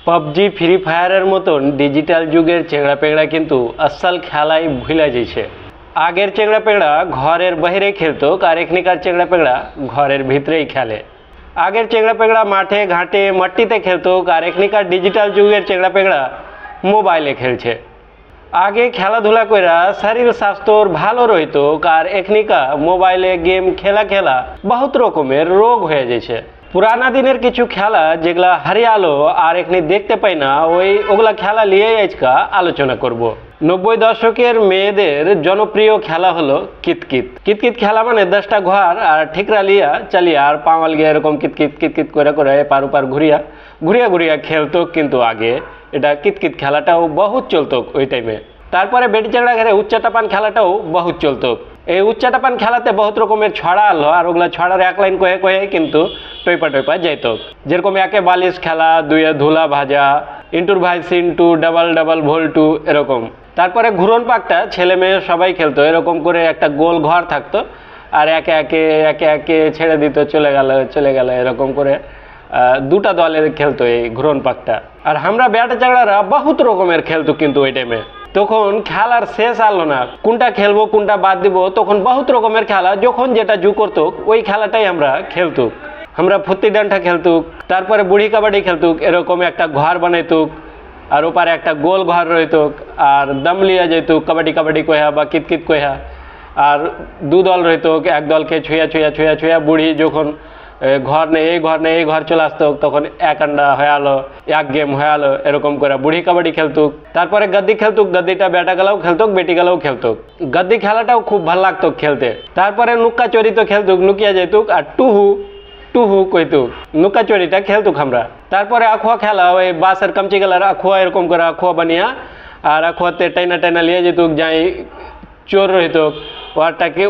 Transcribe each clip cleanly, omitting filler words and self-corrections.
PUBG free ফায়ারের মতন digital যুগের চেংড়া পেংড়া কিন্তু আসল খেলাই ভুলে যাইছে। আগের চেংড়া পেংড়া ঘরের বাইরে খেলতো আর এখনিকার চেংড়া পেংড়া ঘরের ভিতরেই খেলে। আগের চেংড়া পেংড়া মাঠে ঘাটে মাটিতে খেলতো আর এখনিকার ডিজিটাল যুগের চেংড়া পেংড়া মোবাইলে খেলছে। আগে খেলাধুলা কইরা শরীর স্বাস্থ্য ভালো রইতো আর এখনিকা মোবাইলে গেম খেলা বহুত রকমের রোগ হয়ে যাচ্ছে। পুরানা দিনের কিছু খেলা যেগুলা হারিয়ালো আর এখনি দেখতে পাই না ওগুলা খেলা নিয়ে আজকা আলোচনা করব। 90 দশকের মেয়েদের জনপ্রিয় খেলা হলো কিতকিত। কিতকিত খেলা মানে 10টা ঘর আর ঠিকরা লিয়া চালিয়া আর পাওয়াল গিয়ে এরকম কিতকিত করে এপার ওপার ঘুরিয়া খেলতো। কিন্তু আগে এটা কিতকিত খেলাটাও বহুত চলতো ওই টাইমে। তারপরে বেটি চাংড়া ঘরে উচ্চাটাপান খেলাটাও বহুত চলতো। এই উচ্চাটাপান খেলাতে বহুত রকমের ছড়া আলো আর ওগুলা ছড়ার এক লাইন কয়ে কিন্তু টইপা যাইতো। যেরকম একে বালিশ খেলা, দুইয়ে ধুলা ভাজা, ইন্টুর ভাই সিন্টু, ডাবল ভোল্টু এরকম। তারপরে ঘুরন পাকটা ছেলে মেয়ে সবাই খেলতো। এরকম করে একটা গোল ঘর থাকতো আর একে একে ছেড়ে দিত, চলে গেল এরকম করে দুটা দলে খেলতো এই ঘুরন পাকটা। আর আমরা বেটা চাংড়ারা বহুত রকমের খেলতো কিন্তু ওই টাইমে। তখন খেলার শেষ আলো না, কোনটা খেলবো কোনটা বাদ দিব। তখন বহুত রকমের খেলা যখন যেটা জু করতো ওই খেলাটাই আমরা খেলতুক। আমরা ফুত্তি ডান্ডা খেলতুক, তারপরে বুড়ি কাবাডি খেলতুক। এরকম একটা ঘর বানাইতুক আর ওপারে একটা গোল ঘর রইতুক আর দম লিয়া যেতুক কাবাডি কয়া বা কিতকিত কয়া। আর দু দল রইতুক, এক দলকে ছুঁয়া বুড়ি যখন ঘর নেই এই ঘর চলে আসতো তখন এক আন্ডা হয়ে আলো, এক গেম হয়ে আলো। এরকম করে বুড়ি কাবাডি খেলতুক। তারপরে গদ্দি খেলতুক, গদ্দিটা বেটা গেলাও খেলতুক, বেটি গেলাও খেলতুক। গদ্দি খেলাটাও খুব ভালো লাগতো খেলতে। তারপরে নুকা চোরি তো খেলতুক, নুকিয়া যেতুক আর টুহু কইতুক। নুকা চোরিটা খেলতুক আমরা। তারপরে আখুয়া খেলা, ওই বাঁশের কামচি গেলার আখুয়া এরকম করে আখুয়া বানিয়া আর আখুয়াতে টাইনা লিয়ে যেতুক। যাই চোর রইতুক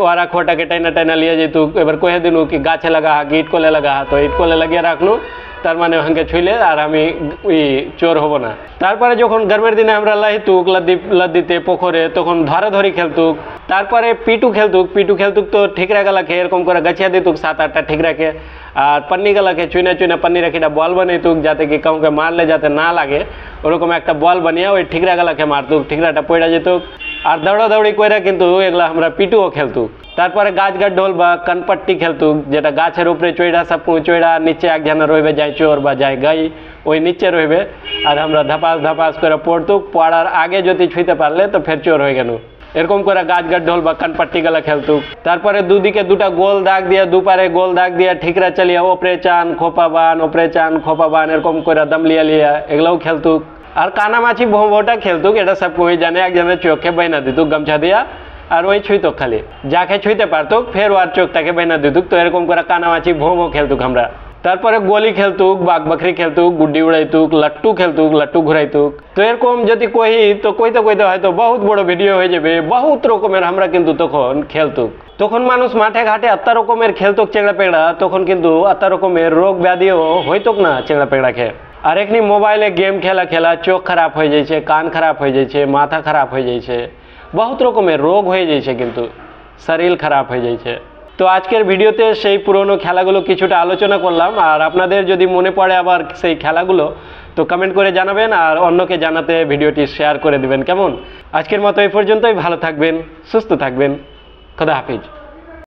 ওর আখুয়াটাকে টাইনা লিয়ে যেতুক। এবার কহে দিনু কি গাছে লাগা কি ইটকলে লাগা, তো ইটকলে লাগিয়ে রাখনু, তার মানে ওখানকে ছুইলে আর আমি চোর হব না। তারপরে যখন গরমের দিনে আমরা লাইতুক লাদ্দিতে পুকুরে তখন ধরি খেলতুক। তারপরে পিটু খেলতুক তো ঠিকরা গেলাকে এরকম করে গাছিয়া দিতুক 7-8টা ঠিকরাকে। আর পান্নি গেলাকে চুইনা পান্নি রাখিটা বল বানাইতুক যাতে কি কাউকে মারলে যাতে না লাগে ওরকম একটা বল বানিয়ে ওই ঠিকরা গেলাকে মারতুক, ঠিকরাটা পড়া যেতুক। আর দৌড়াদৌড়ি করে কিন্তু এগুলা আমরা পিটুও খেলতুক। তারপরে গাছ ঢোল বা কানপাট্টি খেলতুক, যেটা গাছের উপরে চড়া নিচে একজনা রইবে যায় চোর বা যায় গাই, ওই নিচে রইবে আর আমরা ধাপাস করে পড়তুক। পড়ার আগে যদি ছুঁতে পারলে তো ফের চোর হয়ে গেল। এরকম করে গাছ ঢোল বা কানপাট্টি গেলা খেলতুক। তারপরে দুদিকে দুটা গোল দাগ দিয়া, দুপারে গোল দাগ দিয়া ঠিকরা চালিয়া ওপরে চান খোপা বান এরকম করে দম লিয়া এগুলাও খেলতুক। আর কানামাছি ভোঁটা খেলতুক। এটা সব কই জানে, একজনের চোখে বাইনা দিতুক গামছা দিয়া আর ওই ছুঁইতো খালি, যাকে ছুঁইতে পারতুক ফের ওর চোখটাকে বাইনা দিতুক। তো এরকম করে কানামাছি ভোঁ খেলতুক আমরা। তারপরে গলি খেলতুক, বাঘবাখরি খেলতুক, গুড্ডি উড়াইতুক, লাট্টু খেলতুক, লাট্টু ঘুরাইতুক। তো এরকম যদি কইতে হয়তো বহুত বড় ভিডিও হয়ে যাবে। বহুত রকমের আমরা কিন্তু তখন খেলতুক। তখন মানুষ মাঠে ঘাটে এত রকমের খেলতুক চেংড়া পেংড়া। তখন কিন্তু এত রকমের রোগ ব্যাধিও হইতুক না চেংড়া পেংড়াকে। আর এখনি মোবাইলে গেম খেলা চোখ খারাপ হয়ে যাইছে, কান খারাপ হয়ে যাইছে, মাথা খারাপ হয়ে যাইছে, বহুত রকমের রোগ হয়ে যাইছে, কিন্তু শরীর খারাপ হয়ে যাইছে। তো আজকের ভিডিওতে সেই পুরনো খেলাগুলো কিছুটা আলোচনা করলাম। আর আপনাদের যদি মনে পড়ে আবার সেই খেলাগুলো তো কমেন্ট করে জানাবেন আর অন্যকে জানাতে ভিডিওটি শেয়ার করে দিবেন। কেমন? আজকের মতো এই পর্যন্তই। ভালো থাকবেন, সুস্থ থাকবেন। খোদা হাফিজ।